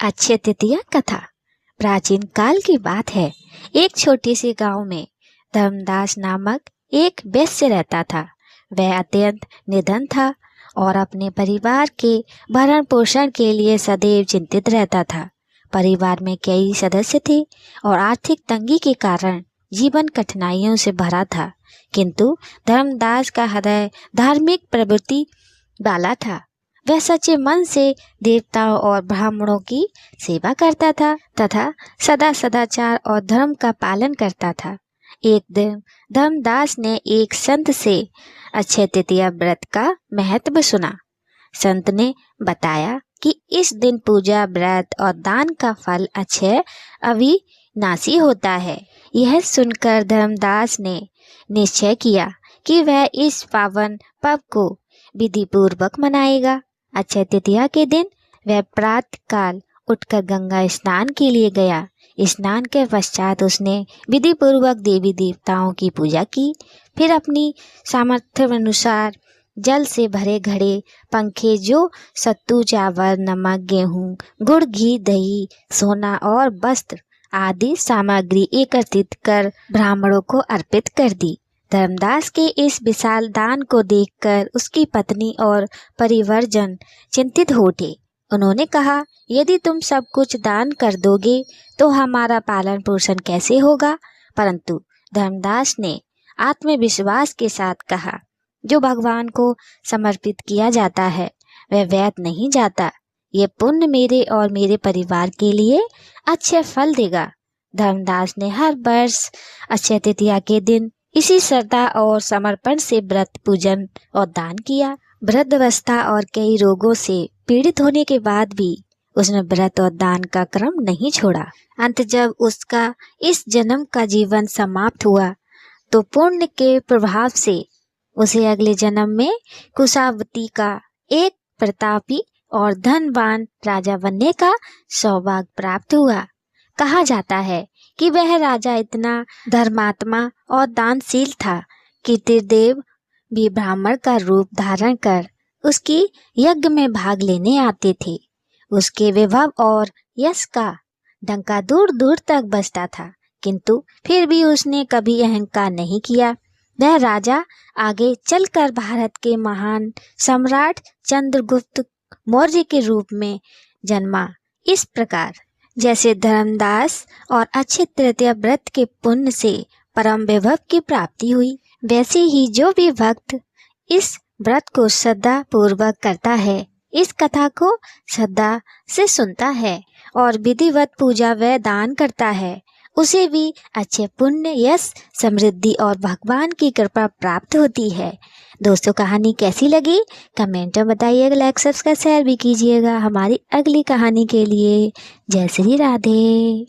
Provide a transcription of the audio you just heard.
अक्षय तृतीया कथा। प्राचीन काल की बात है। एक छोटे से गांव में धर्मदास नामक एक वैश्य रहता था। वह अत्यंत निर्धन था और अपने परिवार के भरण पोषण के लिए सदैव चिंतित रहता था। परिवार में कई सदस्य थे और आर्थिक तंगी के कारण जीवन कठिनाइयों से भरा था, किंतु धर्मदास का हृदय धार्मिक प्रवृत्ति वाला था। वह सच्चे मन से देवताओं और ब्राह्मणों की सेवा करता था तथा सदा सदाचार और धर्म का पालन करता था। एक दिन धर्मदास ने एक संत से अक्षय तृतीया व्रत का महत्व सुना। संत ने बताया कि इस दिन पूजा, व्रत और दान का फल अक्षय अविनाशी होता है। यह सुनकर धर्मदास ने निश्चय किया कि वह इस पावन पर्व को विधि पूर्वक मनाएगा। अक्षय तृतीया के दिन वह प्रातः काल उठकर गंगा स्नान के लिए गया। स्नान के पश्चात उसने विधि पूर्वक देवी देवताओं की पूजा की। फिर अपनी सामर्थ्य अनुसार जल से भरे घड़े, पंखे जो सत्तू, चावल, नमक, गेहूं, गुड़, घी, दही, सोना और वस्त्र आदि सामग्री एकत्रित कर ब्राह्मणों को अर्पित कर दी। धर्मदास के इस विशाल दान को देखकर उसकी पत्नी और परिवारजन चिंतित हो उठे। उन्होंने कहा, यदि तुम सब कुछ दान कर दोगे तो हमारा पालन पोषण कैसे होगा? परंतु धर्मदास ने आत्मविश्वास के साथ कहा, जो भगवान को समर्पित किया जाता है वह व्यर्थ नहीं जाता। ये पुण्य मेरे और मेरे परिवार के लिए अच्छे फल देगा। धर्मदास ने हर वर्ष अक्षय तृतीया के दिन इसी श्रद्धा और समर्पण से व्रत, पूजन और दान किया। वृद्धावस्था और कई रोगों से पीड़ित होने के बाद भी उसने व्रत और दान का क्रम नहीं छोड़ा। अंत जब उसका इस जन्म का जीवन समाप्त हुआ तो पुण्य के प्रभाव से उसे अगले जन्म में कुशावती का एक प्रतापी और धनवान राजा बनने का सौभाग्य प्राप्त हुआ। कहा जाता है कि वह राजा इतना धर्मात्मा और दानशील था कि त्रिदेव भी ब्राह्मण का रूप धारण कर उसकी यज्ञ में भाग लेने आते थे। उसके वैभव और यश का डंका दूर दूर तक बजता था, किंतु फिर भी उसने कभी अहंकार नहीं किया। वह राजा आगे चलकर भारत के महान सम्राट चंद्रगुप्त मौर्य के रूप में जन्मा। इस प्रकार जैसे धर्मदास और अक्षय तृतीया व्रत के पुण्य से परम वैभव की प्राप्ति हुई, वैसे ही जो भी भक्त इस व्रत को श्रद्धा पूर्वक करता है, इस कथा को श्रद्धा से सुनता है और विधिवत पूजा व दान करता है, उसे भी अच्छे पुण्य, यश, समृद्धि और भगवान की कृपा प्राप्त होती है। दोस्तों, कहानी कैसी लगी कमेंट में बताइएगा। लाइक, सब्सक्राइब, शेयर भी कीजिएगा हमारी अगली कहानी के लिए। जय श्री राधे।